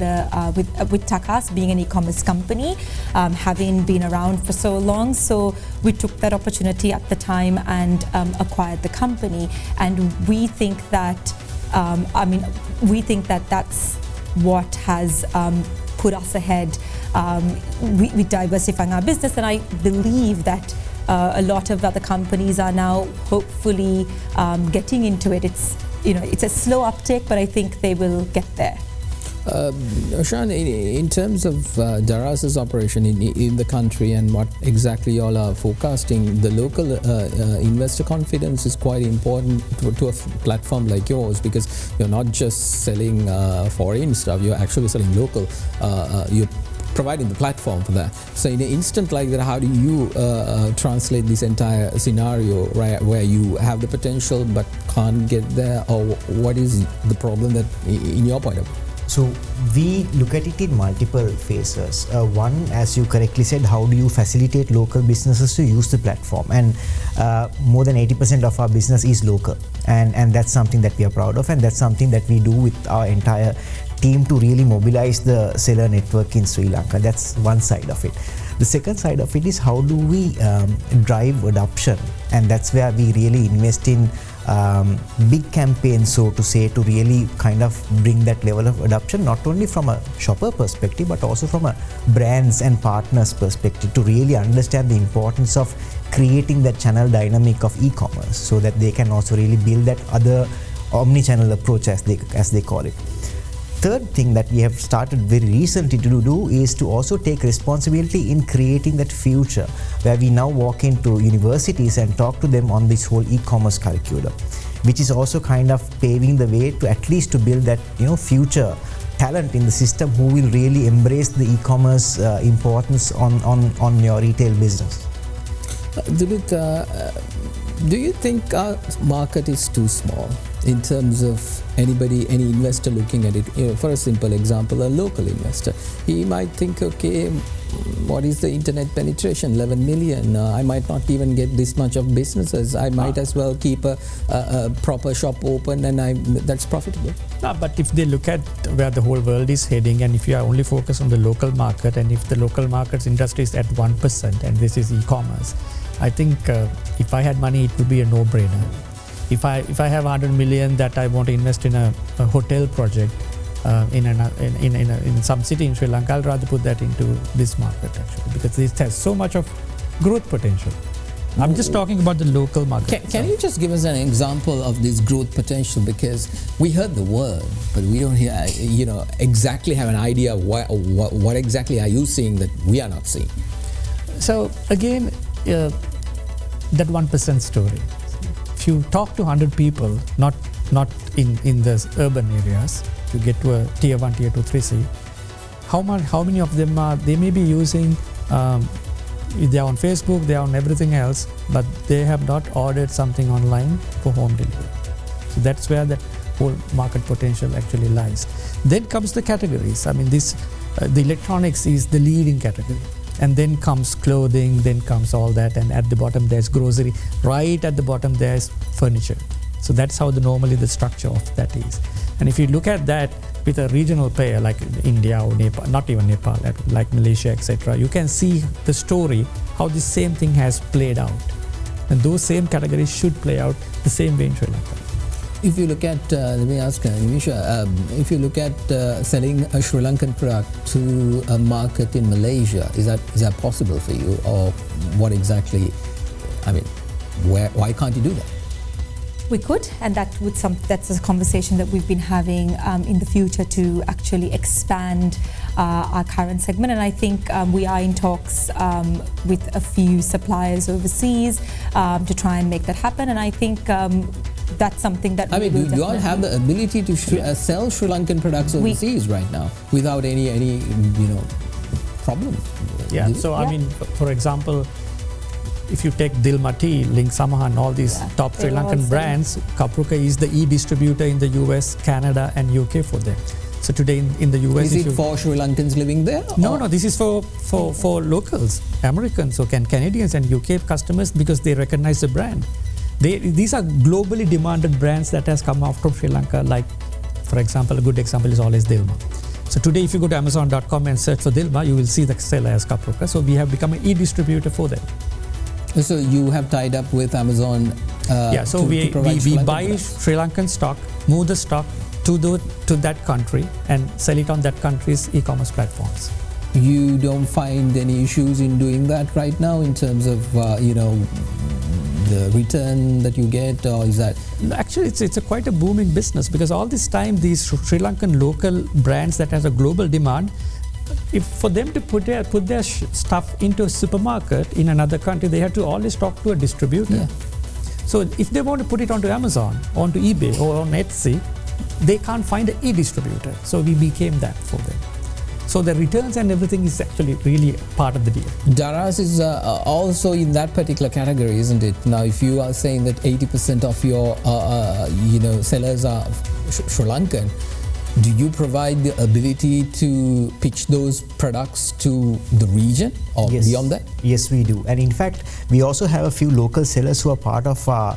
with Takas being an e-commerce company, having been around for so long. So we took that opportunity at the time and acquired the company. And we think that, that's what has put us ahead with diversifying our business, and I believe that a lot of other companies are now hopefully getting into it. It's a slow uptake, but I think they will get there. Oshan, in terms of Daraz's operation in the country and what exactly you all are forecasting, the local investor confidence is quite important to a platform like yours, because you're not just selling foreign stuff, you're actually selling local. You're providing the platform for that. So in an instant like that, how do you translate this entire scenario, right, where you have the potential but can't get there, or what is the problem that, in your point of view? So we look at it in multiple phases. One, as you correctly said, how do you facilitate local businesses to use the platform? And more than 80% of our business is local, and that's something that we are proud of, and that's something that we do with our entire team to really mobilize the seller network in Sri Lanka. That's one side of it. The second side of it is how do we drive adoption, and that's where we really invest in big campaigns, so to say, to really kind of bring that level of adoption, not only from a shopper perspective but also from a brands and partners perspective, to really understand the importance of creating that channel dynamic of e-commerce, so that they can also really build that other omni-channel approach, as they call it. Third thing that we have started very recently to do is to also take responsibility in creating that future, where we now walk into universities and talk to them on this whole e-commerce curriculum, which is also kind of paving the way to at least to build that future talent in the system who will really embrace the e-commerce importance on your retail business. Dulith, do you think our market is too small in terms of any investor looking at it? For a simple example, a local investor, he might think, okay, what is the internet penetration? 11 million. I might not even get this much of businesses. I might as well keep a proper shop open, and that's profitable. No, but if they look at where the whole world is heading, and if you are only focused on the local market, and if the local market's industry is at 1%, and this is e-commerce, I think if I had money, it would be a no-brainer. If I have 100 million that I want to invest in a hotel project in some city in Sri Lanka, I'll rather put that into this market actually, because it has so much of growth potential. I'm just talking about the local market. Can you just give us an example of this growth potential? Because we heard the word, but we don't exactly have an idea of what exactly are you seeing that we are not seeing. So again, that 1% story. If you talk to 100 people, not in the urban areas, to get to a tier 1, tier 2, 3C, how many of them they may be using, they are on Facebook, they are on everything else, but they have not ordered something online for home delivery. So that's where that whole market potential actually lies. Then comes the categories. I mean, the electronics is the leading category. And then comes clothing, then comes all that, and at the bottom there's grocery. Right at the bottom there's furniture. So that's how normally the structure of that is. And if you look at that with a regional player like India or Nepal, not even Nepal, like Malaysia, etc., you can see the story, how the same thing has played out. And those same categories should play out the same way in Sri Lanka. If you look at, let me ask Nimisha, if you look at selling a Sri Lankan product to a market in Malaysia, is that possible for you, or what exactly? I mean, why can't you do that? We could, and that's a conversation that we've been having in the future to actually expand our current segment. And I think we are in talks with a few suppliers overseas to try and make that happen. And I think that's something that do you all have the ability to sell Sri Lankan products overseas right now without any problem? Yeah. So I mean, for example, if you take Dilma Tea, Link Samahan, all these top Sri Lankan brands, Kapruka is the e-distributor in the US, Canada, and UK for them. So today in the US, is it for Sri Lankans living there? No, this is for locals, Americans, or Canadians and UK customers, because they recognize the brand. These are globally demanded brands that has come out from Sri Lanka. Like, for example, a good example is always Dilma. So today, if you go to Amazon.com and search for Dilma, you will see the seller as Kapruka. So we have become an e-distributor for them. So you have tied up with Amazon. So we buy Sri Lankan stock, move the stock to that country, and sell it on that country's e-commerce platforms. You don't find any issues in doing that right now in terms of the return that you get, or is that? Actually, it's quite a booming business, because all this time these Sri Lankan local brands that has a global demand, if for them to put their stuff into a supermarket in another country, they have to always talk to a distributor. Yeah. So if they want to put it onto Amazon, onto eBay, or on Etsy, they can't find an e-distributor. So we became that for them. So the returns and everything is actually really part of the deal. Daraz is also in that particular category, isn't it? Now, if you are saying that 80% of your sellers are Sri Lankan, do you provide the ability to pitch those products to the region or Yes. beyond that? Yes, we do. And in fact, we also have a few local sellers who are part of our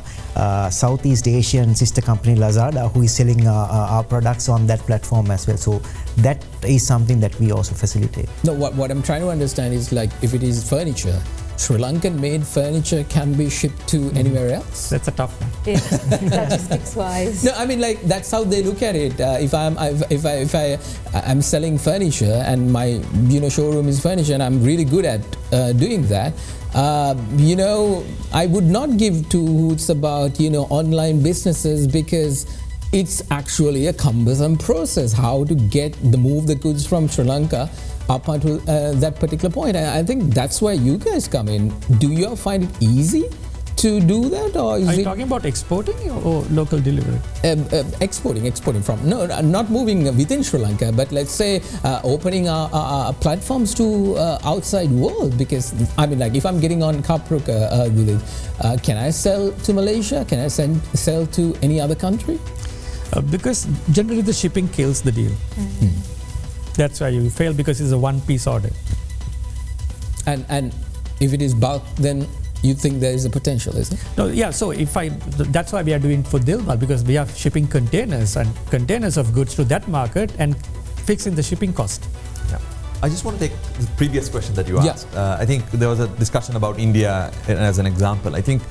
Southeast Asian sister company Lazada, who is selling our products on that platform as well. So that is something that we also facilitate. No, what I'm trying to understand is like if it is furniture, Sri Lankan made furniture can be shipped to anywhere else? That's a tough one. Logistics wise. No, I mean like that's how they look at it. If I'm selling furniture and my showroom is furniture and I'm really good at doing that, I would not give two hoots about online businesses because it's actually a cumbersome process how to move the goods from Sri Lanka up until that particular point. I think that's where you guys come in. Do you find it easy to do that, or is Are you talking about exporting or local delivery? Exporting from not moving within Sri Lanka, but let's say opening our platforms to outside world? Because I mean, like if I'm getting on Kapruka, Dulith, can I sell to Malaysia? Can I sell to any other country? Because generally the shipping kills the deal. That's why you fail, because it's a one-piece order. And if it is bulk, then you think there is a potential, isn't it? No, yeah. So that's why we are doing for Dilwal, because we are shipping containers of goods to that market and fixing the shipping cost. Yeah. I just want to take the previous question that you asked. I think there was a discussion about India as an example. I think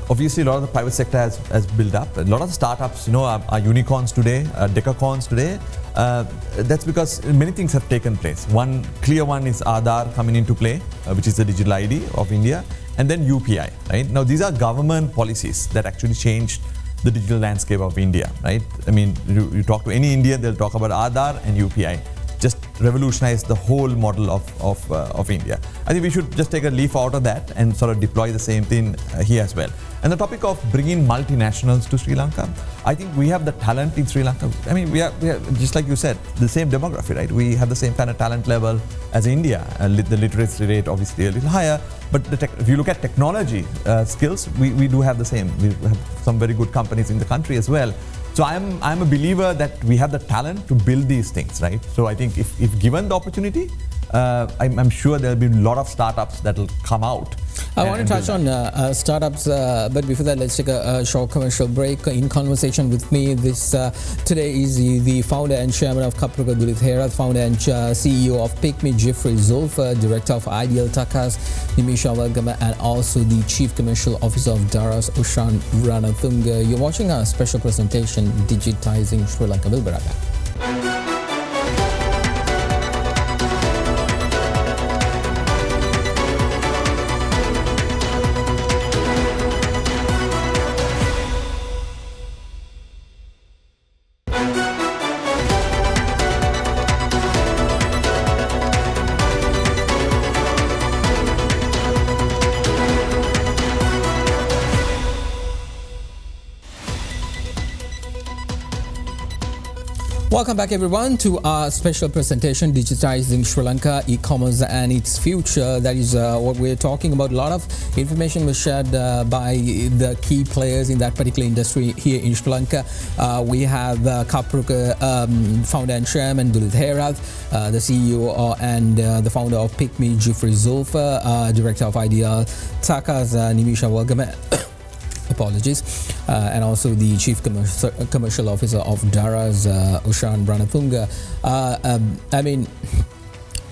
obviously a lot of the private sector has built up. A lot of the startups, are unicorns today, decacorns today. That's because many things have taken place. One clear one is Aadhaar coming into play, which is the digital ID of India, and then UPI. Right now, these are government policies that actually changed the digital landscape of India. Right? I mean, you talk to any Indian, they'll talk about Aadhaar and UPI. Just revolutionize the whole model of India. I think we should just take a leaf out of that and sort of deploy the same thing here as well. And the topic of bringing multinationals to Sri Lanka, I think we have the talent in Sri Lanka. I mean, we are just like you said, the same demography, right? We have the same kind of talent level as India. The literacy rate obviously a little higher, but if you look at technology skills, we do have the same. We have some very good companies in the country as well. So I'm a believer that we have the talent to build these things, right? So I think if given the opportunity, I'm sure there'll be a lot of startups that will come out. I want to touch on startups, but before that, let's take a short commercial break. In conversation with me today is the founder and chairman of Kapruka, Dulith Herath, founder and CEO of PickMe, Jiffry, Zulfer, director of Ideal Takas, Nimisha, Welgama, and also the chief commercial officer of Daraz, Oshan, Ranathunga. You're watching our special presentation, Digitizing Sri Lanka. We'll be right back. Welcome back everyone to our special presentation, Digitizing Sri Lanka, e-commerce and its future. That is what we're talking about. A lot of information was shared by the key players in that particular industry here in Sri Lanka. We have Kapruka founder and chairman Dulith Herath, the CEO and the founder of PickMe, Jiffry, Zulfer, director of Ideal Takas, Nimisha, Welgama. Apologies, and also the chief commercial officer of Daraz, Oshan, Ranathunga. I mean,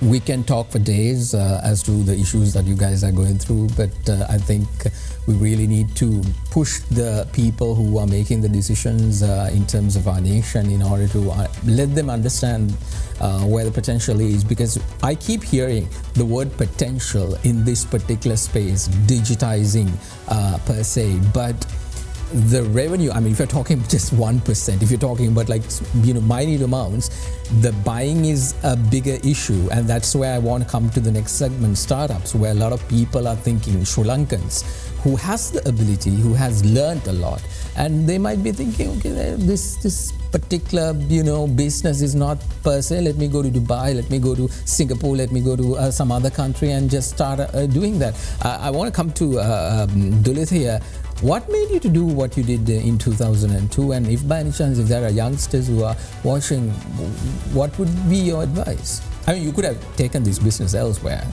we can talk for days as to the issues that you guys are going through, but I think we really need to push the people who are making the decisions in terms of our nation in order to let them understand where the potential is, because I keep hearing the word potential in this particular space, digitizing per se, but the revenue, I mean, if you're talking just 1%, if you're talking about like, minute amounts, the buying is a bigger issue. And that's where I want to come to the next segment, startups, where a lot of people are thinking, Sri Lankans, who has the ability, who has learned a lot, and they might be thinking, okay, this particular business is not per se, let me go to Dubai, let me go to Singapore, let me go to some other country and just start doing that. I want to come to Dulith here. What made you to do what you did in 2002? And if by any chance, if there are youngsters who are watching, what would be your advice? I mean, you could have taken this business elsewhere.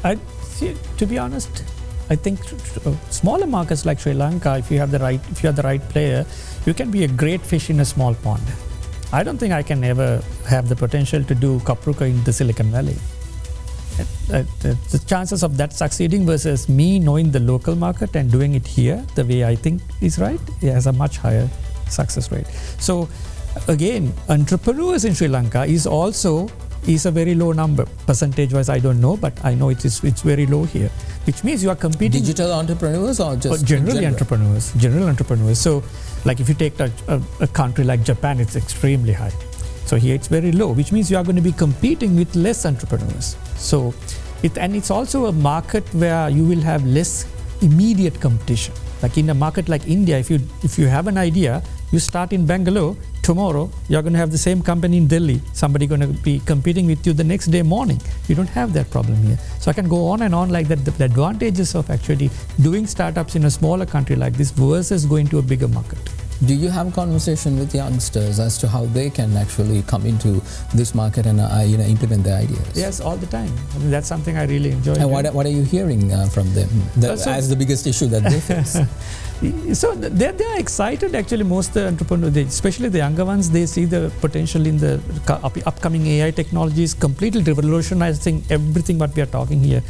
To be honest, I think smaller markets like Sri Lanka, if you are the right player, you can be a great fish in a small pond. I don't think I can ever have the potential to do Kapruka in the Silicon Valley. The chances of that succeeding versus me knowing the local market and doing it here the way I think is right, it has a much higher success rate. So again, entrepreneurs in Sri Lanka is a very low number. Percentage wise, I don't know, but I know it's very low here, which means you are competing. Digital entrepreneurs or just general entrepreneurs. So like if you take a country like Japan, it's extremely high. So here it's very low, which means you are going to be competing with less entrepreneurs. So it's also a market where you will have less immediate competition. Like in a market like India, if you have an idea, you start in Bangalore, tomorrow you're going to have the same company in Delhi. Somebody going to be competing with you the next day morning. You don't have that problem here. So I can go on and on like that. The advantages of actually doing startups in a smaller country like this versus going to a bigger market. Do you have conversation with youngsters as to how they can actually come into this market and implement their ideas? Yes, all the time. I mean, that's something I really enjoy. And what are you hearing from them as the biggest issue that they face? So they're excited actually. Most the entrepreneurs, especially the younger ones, they see the potential in the upcoming AI technologies, completely revolutionizing everything what we are talking here.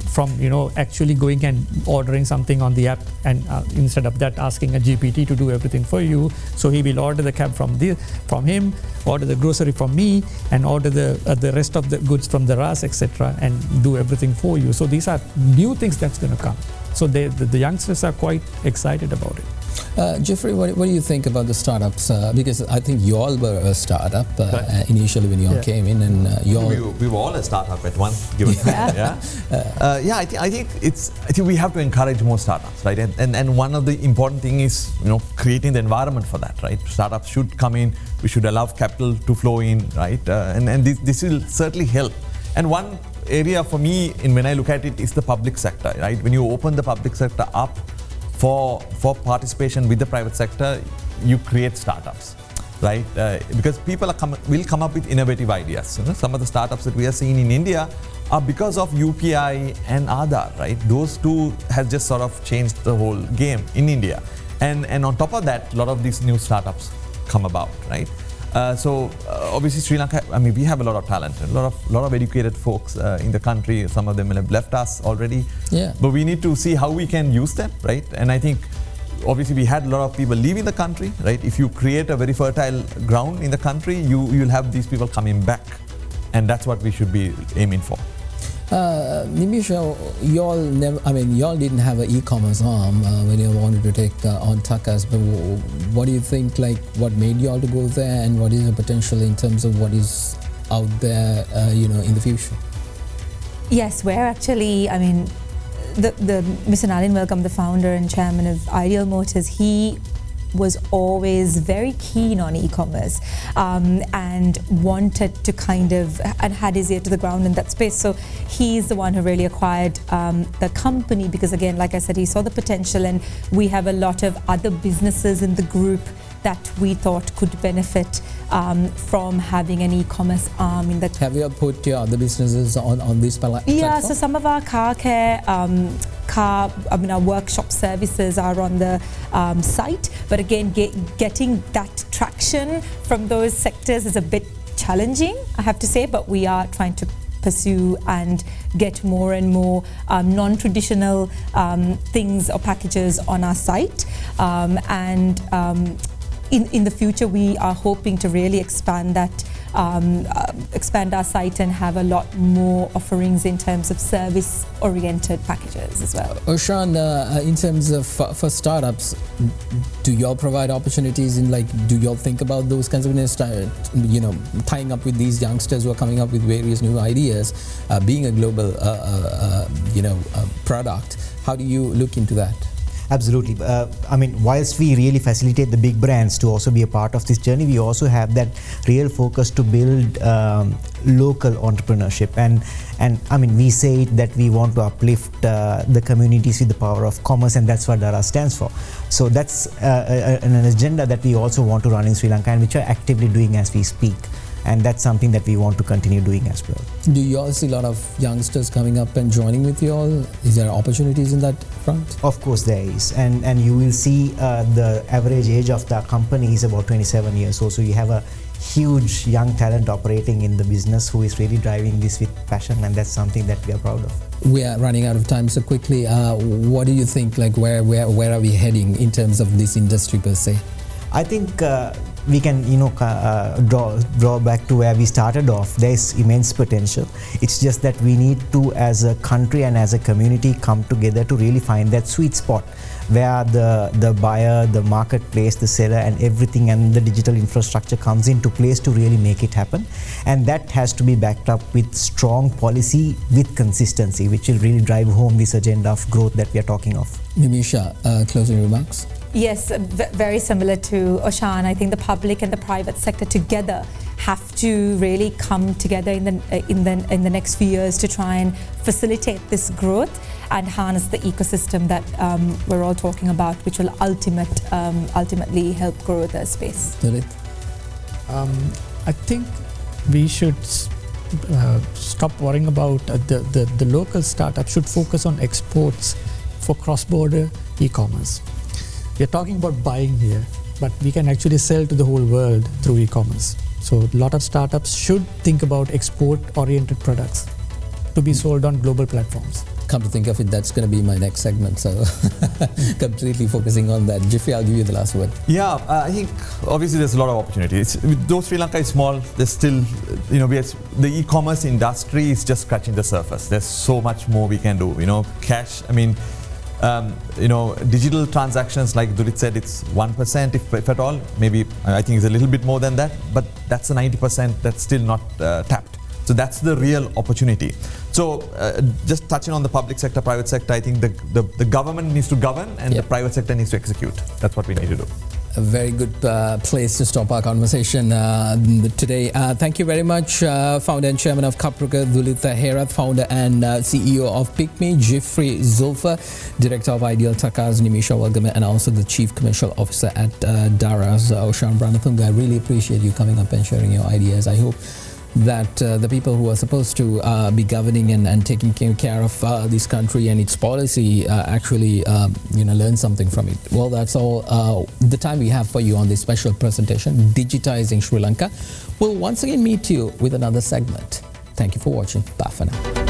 From actually going and ordering something on the app, and instead of that asking a GPT to do everything for you, so he will order the cab from him, order the grocery from me, and order the rest of the goods from Daraz, etc., and do everything for you. So these are new things that's going to come. So the youngsters are quite excited about it. Jiffry, what do you think about the startups? Because I think you all were a startup initially when you all came in, and we were all a startup at one given time. I think we have to encourage more startups, right? And one of the important thing is creating the environment for that, right? Startups should come in. We should allow capital to flow in, right? And this will certainly help. And one area for me, when I look at it, is the public sector, right? When you open the public sector up for participation with the private sector, you create startups, right? Because people will come up with innovative ideas. Some of the startups that we are seeing in India are because of UPI and Aadhaar, right? Those two has just sort of changed the whole game in India. And on top of that, a lot of these new startups come about, right? So obviously Sri Lanka, I mean, we have a lot of talent, a lot of educated folks in the country. Some of them have left us already. Yeah. But we need to see how we can use them, right? And I think obviously we had a lot of people leaving the country, right? If you create a very fertile ground in the country, you'll have these people coming back, and that's what we should be aiming for. Nimisha, y'all didn't have an e-commerce arm when you wanted to take on Takas, but what do you think, like, what made y'all to go there, and what is the potential in terms of what is out there, in the future? Yes, we're actually, the Mr. Nalin Welgama, the founder and chairman of Ideal Motors, he was always very keen on e-commerce and wanted to and had his ear to the ground in that space. So he's the one who really acquired the company because, again, like I said, he saw the potential, and we have a lot of other businesses in the group that we thought could benefit from having an e-commerce arm in that. Have you put your other businesses on this platform? Yeah, so some of our car care, our workshop services are on the site, but again, getting that traction from those sectors is a bit challenging, I have to say, but we are trying to pursue and get more and more non-traditional things or packages on our site, in the future, we are hoping to really expand that, expand our site and have a lot more offerings in terms of service-oriented packages as well. Oshan, in terms of for startups, do y'all provide opportunities do y'all think about those kinds of, tying up with these youngsters who are coming up with various new ideas, being a global, product? How do you look into that? Absolutely. I mean, whilst we really facilitate the big brands to also be a part of this journey, we also have that real focus to build local entrepreneurship. And I mean, we say that we want to uplift the communities with the power of commerce, and that's what Daraz stands for. So that's an agenda that we also want to run in Sri Lanka, and which we're actively doing as we speak. And that's something that we want to continue doing as well. Do you all see a lot of youngsters coming up and joining with you all? Is there opportunities in that front? Of course there is, and you will see the average age of the company is about 27 years old. So you have a huge young talent operating in the business who is really driving this with passion, and that's something that we are proud of. We are running out of time so quickly. What do you think, like where are we heading in terms of this industry per se? I think we can draw back to where we started off. There is immense potential. It's just that we need to, as a country and as a community, come together to really find that sweet spot where the buyer, the marketplace, the seller and everything and the digital infrastructure comes into place to really make it happen. And that has to be backed up with strong policy with consistency, which will really drive home this agenda of growth that we are talking of. Nimisha, closing remarks? Yes, very similar to Oshan. I think the public and the private sector together have to really come together in the next few years to try and facilitate this growth and harness the ecosystem that we're all talking about, which will ultimately help grow the space. Dulith? I think we should stop worrying about the local startup should focus on exports for cross-border e-commerce. We are talking about buying here, but we can actually sell to the whole world through e-commerce. So a lot of startups should think about export-oriented products to be sold on global platforms. Come to think of it, that's going to be my next segment, so completely focusing on that. Jiffry, I'll give you the last word. Yeah, I think obviously there's a lot of opportunities. Though Sri Lanka is small, there's still, the e-commerce industry is just scratching the surface. There's so much more we can do. Cash, digital transactions, like Dulith said, it's 1% if at all. Maybe I think it's a little bit more than that, but that's a 90% that's still not tapped. So that's the real opportunity. So just touching on the public sector, private sector, I think the government needs to govern and the private sector needs to execute. That's what we need to do. A very good place to stop our conversation today. Thank you very much, founder and chairman of Kapruka, Dulith, Herath, founder and CEO of PicMe, Jiffry, Zulfer, director of Ideal, Takas, Nimisha, Welgama, and also the chief commercial officer at Daraz, Oshan, Ranathunga. I really appreciate you coming up and sharing your ideas. I hope that the people who are supposed to be governing and taking care of this country and its policy actually learn something from it. Well, that's all the time we have for you on this special presentation, Digitizing Sri Lanka. We'll once again meet you with another segment. Thank you for watching. Bye for now.